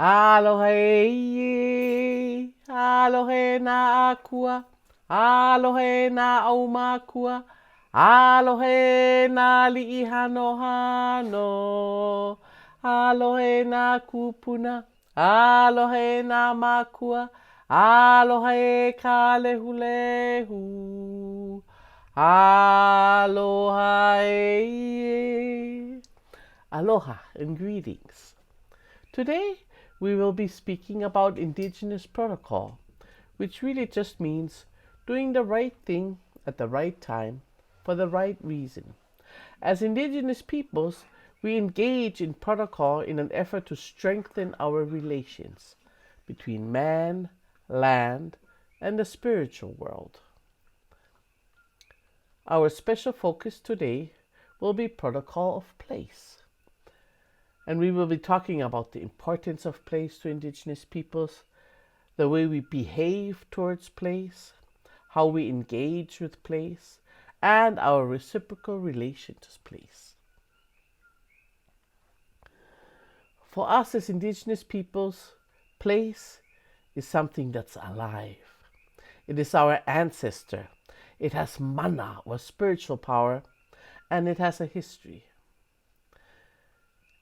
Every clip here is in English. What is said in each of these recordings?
Alohe, alohe na akua, alohe na aumakua, alohe na liihanohano, alohe na kupuna, alohe na makua, alohe kalehulehu, aloha. Aloha and greetings. Today, we will be speaking about Indigenous protocol, which really just means doing the right thing at the right time for the right reason. As Indigenous peoples, we engage in protocol in an effort to strengthen our relations between man, land, and the spiritual world. Our special focus today will be protocol of place. And we will be talking about the importance of place to Indigenous peoples, the way we behave towards place, how we engage with place, and our reciprocal relation to place. For us as Indigenous peoples, place is something that's alive. It is our ancestor. It has mana or spiritual power, and it has a history.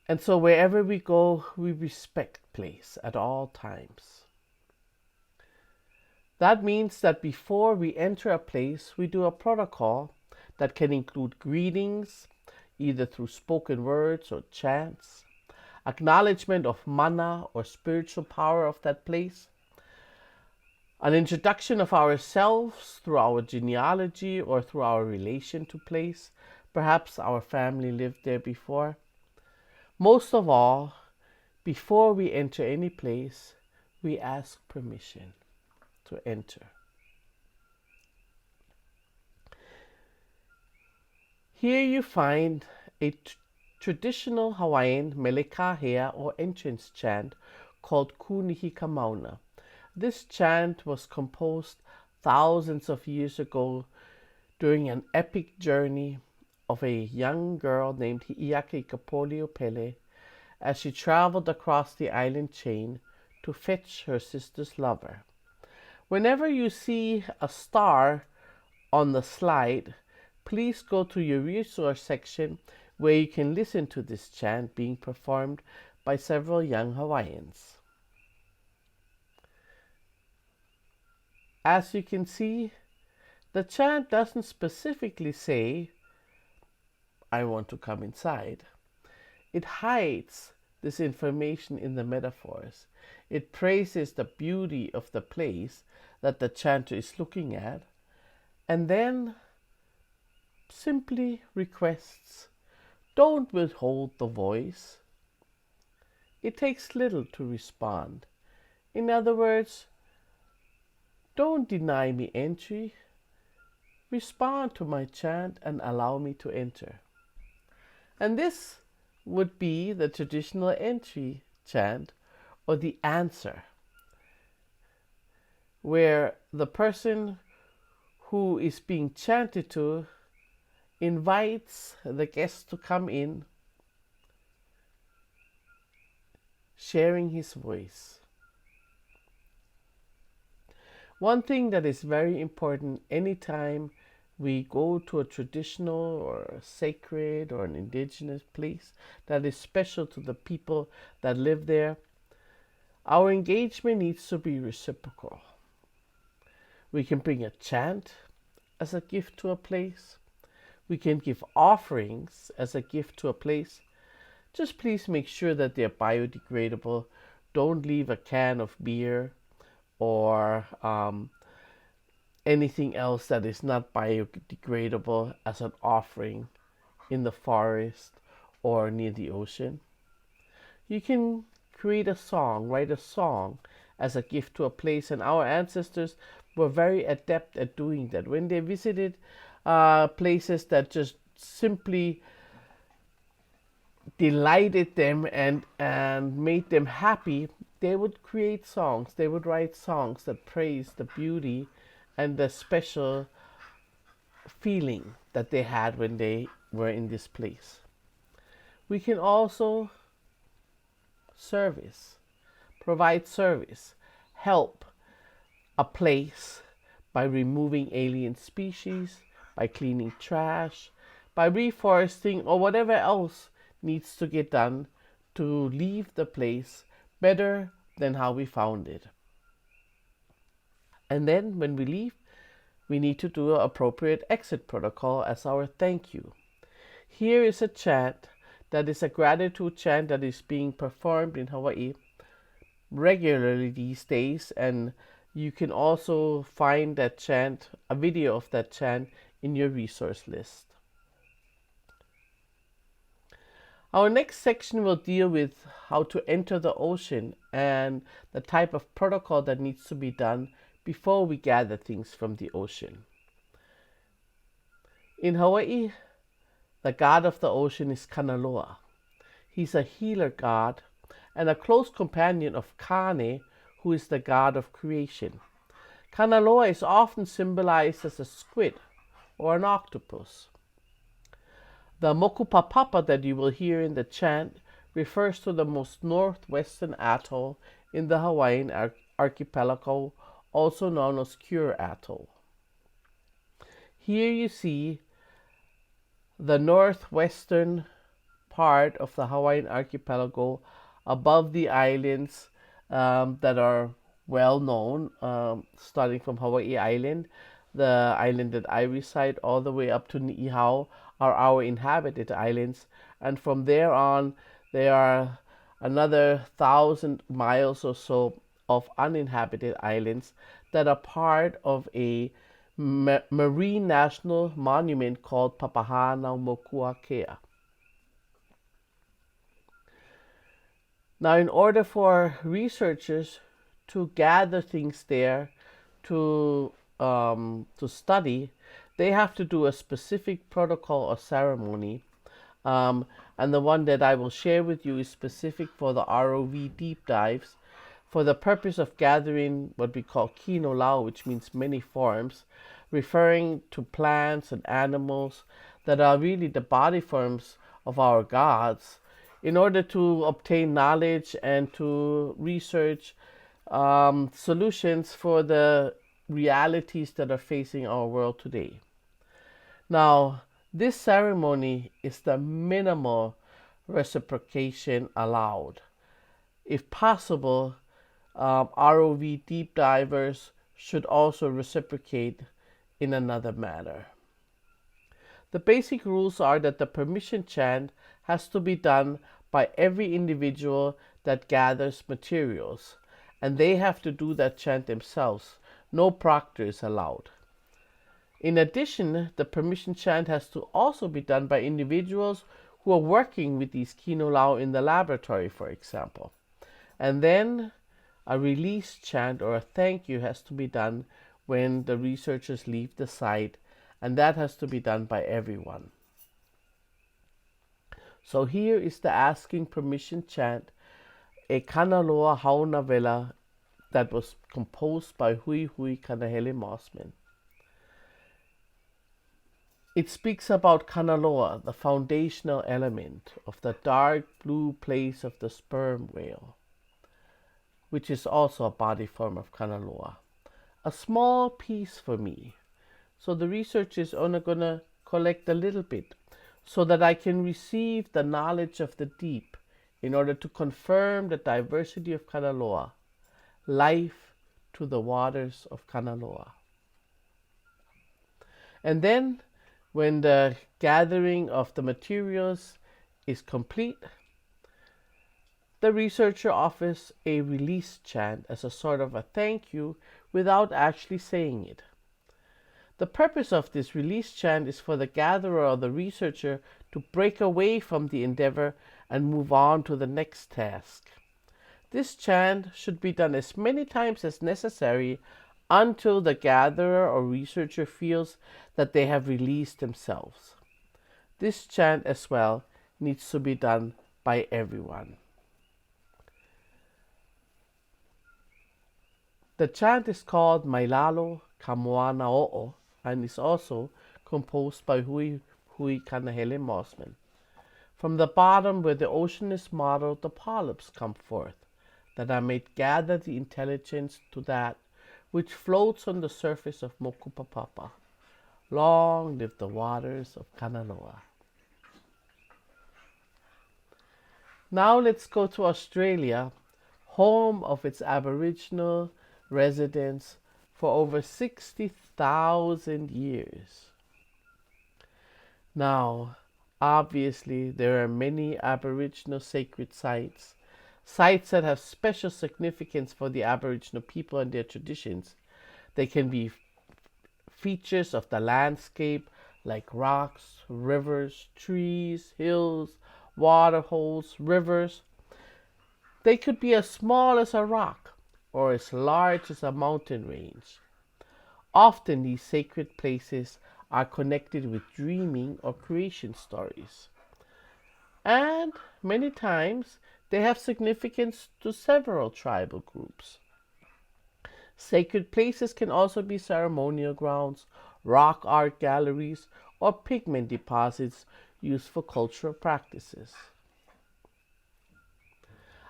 And so wherever we go, we respect place at all times. That means that before we enter a place, we do a protocol that can include greetings, either through spoken words or chants, acknowledgement of mana or spiritual power of that place, an introduction of ourselves through our genealogy or through our relation to place. Perhaps our family lived there before. Most of all, before we enter any place, we ask permission to enter. Here you find a traditional Hawaiian melekahea or entrance chant called Kunihikamauna. This chant was composed thousands of years ago during an epic journey of a young girl named Hi'iaka Ikapoliopele as she traveled across the island chain to fetch her sister's lover. Whenever you see a star on the slide, please go to your resource section where you can listen to this chant being performed by several young Hawaiians. As you can see, the chant doesn't specifically say, "I want to come inside." It hides this information in the metaphors. It praises the beauty of the place that the chanter is looking at, and then simply requests, don't withhold the voice. It takes little to respond. In other words, don't deny me entry. Respond to my chant and allow me to enter. And this would be the traditional entry chant or the answer, where the person who is being chanted to invites the guest to come in, sharing his voice. One thing that is very important anytime we go to a traditional or a sacred or an indigenous place that is special to the people that live there, our engagement needs to be reciprocal. We can bring a chant as a gift to a place. We can give offerings as a gift to a place. Just please make sure that they're biodegradable. Don't leave a can of beer or anything else that is not biodegradable as an offering in the forest or near the ocean. You can create a song, write a song as a gift to a place, and our ancestors were very adept at doing that. When they visited places that just simply delighted them and made them happy, they would create songs. They would write songs that praised the beauty and the special feeling that they had when they were in this place. We can also service provide service, help a place by removing alien species, by cleaning trash, by reforesting, or whatever else needs to get done to leave the place better than how we found it. And then when we leave, we need to do an appropriate exit protocol as our thank you. Here is a chant that is a gratitude chant that is being performed in Hawaii regularly these days, and you can also find that chant, a video of that chant, in your resource list. Our next section will deal with how to enter the ocean and the type of protocol that needs to be done before we gather things from the ocean. In Hawaii, the god of the ocean is Kanaloa. He's a healer god and a close companion of Kane, who is the god of creation. Kanaloa is often symbolized as a squid or an octopus. The Mokupapapa that you will hear in the chant refers to the most northwestern atoll in the Hawaiian archipelago, also known as Kure Atoll. Here you see the northwestern part of the Hawaiian archipelago above the islands that are well known, starting from Hawaii Island, the island that I reside, all the way up to Ni'ihau are our inhabited islands, and from there on there are another 1,000 miles or so of uninhabited islands that are part of a marine national monument called Papahanaumokuakea. Now, in order for researchers to gather things there to study, they have to do a specific protocol or ceremony. And the one that I will share with you is specific for the ROV deep dives for the purpose of gathering what we call kino lau, which means many forms, referring to plants and animals that are really the body forms of our gods, in order to obtain knowledge and to research solutions for the realities that are facing our world today. Now, this ceremony is the minimal reciprocation allowed. If possible, ROV deep divers should also reciprocate in another manner. The basic rules are that the permission chant has to be done by every individual that gathers materials, and they have to do that chant themselves. No proctor is allowed. In addition, the permission chant has to also be done by individuals who are working with these kino lau in the laboratory, for example. And then a release chant or a thank you has to be done when the researchers leave the site, and that has to be done by everyone. So here is the asking permission chant, a Kanaloa Hauna Vela, that was composed by Hui Hui Kanahele Mossman. It speaks about Kanaloa, the foundational element of the dark blue place of the sperm whale, which is also a body form of Kanaloa. A small piece for me. So the research is only going to collect a little bit so that I can receive the knowledge of the deep in order to confirm the diversity of Kanaloa, life to the waters of Kanaloa. And then, when the gathering of the materials is complete, the researcher offers a release chant as a sort of a thank you without actually saying it. The purpose of this release chant is for the gatherer or the researcher to break away from the endeavor and move on to the next task. This chant should be done as many times as necessary until the gatherer or researcher feels that they have released themselves. This chant as well needs to be done by everyone. The chant is called Mailalo Kamoana O'o and is also composed by Hui Hui Kanahele Mossman. From the bottom where the ocean is modeled, the polyps come forth. that I might gather the intelligence to that which floats on the surface of Mokupapapa. Long live the waters of Kanaloa. Now let's go to Australia, home of its Aboriginal residents for over 60,000 years. Now, obviously, there are many Aboriginal sacred sites, sites that have special significance for the Aboriginal people and their traditions. They can be features of the landscape like rocks, rivers, trees, hills, waterholes, rivers. They could be as small as a rock or as large as a mountain range. Often these sacred places are connected with dreaming or creation stories. And many times they have significance to several tribal groups. Sacred places can also be ceremonial grounds, rock art galleries, or pigment deposits used for cultural practices.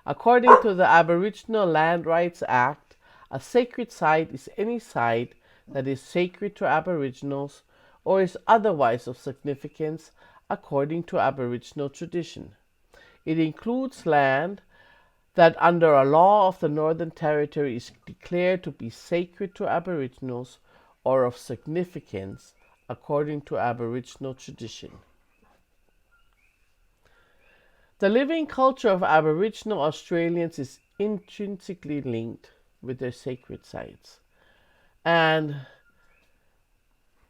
According to the Aboriginal Land Rights Act, a sacred site is any site that is sacred to Aboriginals or is otherwise of significance according to Aboriginal tradition. It includes land that under a law of the Northern Territory is declared to be sacred to Aboriginals or of significance according to Aboriginal tradition. The living culture of Aboriginal Australians is intrinsically linked with their sacred sites, and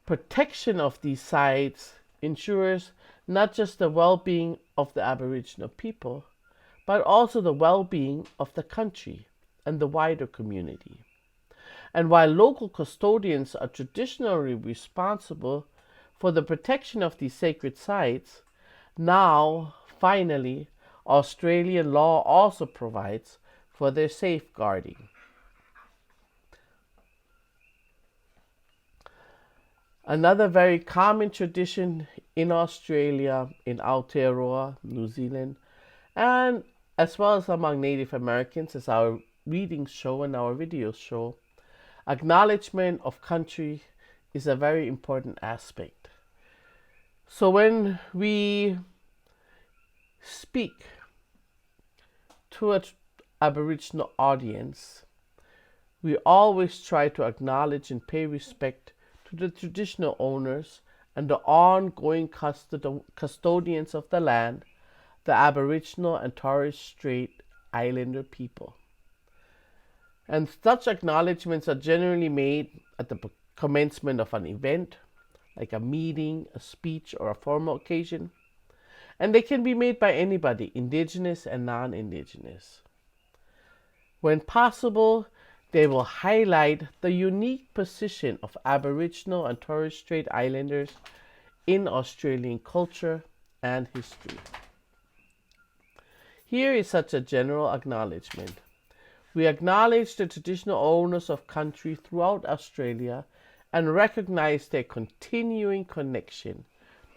protection of these sites ensures not just the well-being of the Aboriginal people, but also the well-being of the country and the wider community. And while local custodians are traditionally responsible for the protection of these sacred sites, now, finally, Australian law also provides for their safeguarding. Another very common tradition in Australia, in Aotearoa, New Zealand, and as well as among Native Americans, as our readings show and our videos show, acknowledgement of country is a very important aspect. So when we speak to an Aboriginal audience, we always try to acknowledge and pay respect to the traditional owners and the ongoing custodians of the land, the Aboriginal and Torres Strait Islander people. And such acknowledgements are generally made at the commencement of an event, like a meeting, a speech, or a formal occasion. And they can be made by anybody, Indigenous and non-Indigenous. When possible, they will highlight the unique position of Aboriginal and Torres Strait Islanders in Australian culture and history. Here is such a general acknowledgement. We acknowledge the traditional owners of country throughout Australia and recognize their continuing connection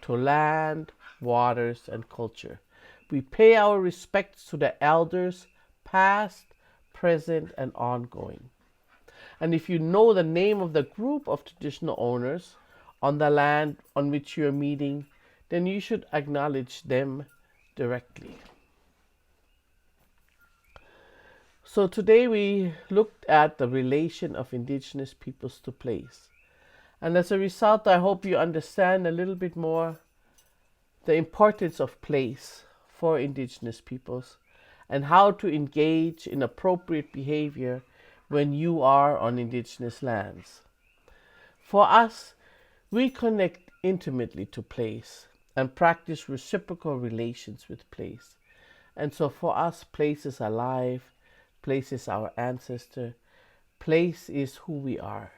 to land, waters, and culture. We pay our respects to the elders, past, present, and ongoing. And if you know the name of the group of traditional owners on the land on which you are meeting, then you should acknowledge them directly. So today we looked at the relation of Indigenous peoples to place. And as a result, I hope you understand a little bit more the importance of place for Indigenous peoples and how to engage in appropriate behavior when you are on Indigenous lands. For us, we connect intimately to place and practice reciprocal relations with place. And so for us, place is alive, place is our ancestor, place is who we are.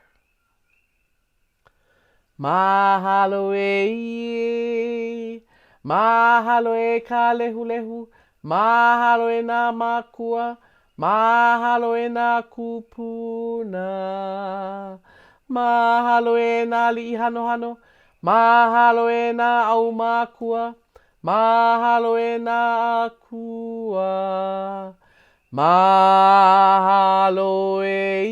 Mahalo e, mahalo e ka lehu lehu, mahalo e nā makua, mahalo e nā kupuna, mahalo e nā li'i hano hano, mahalo e nā au makua, mahalo e nā akua, Mahalo e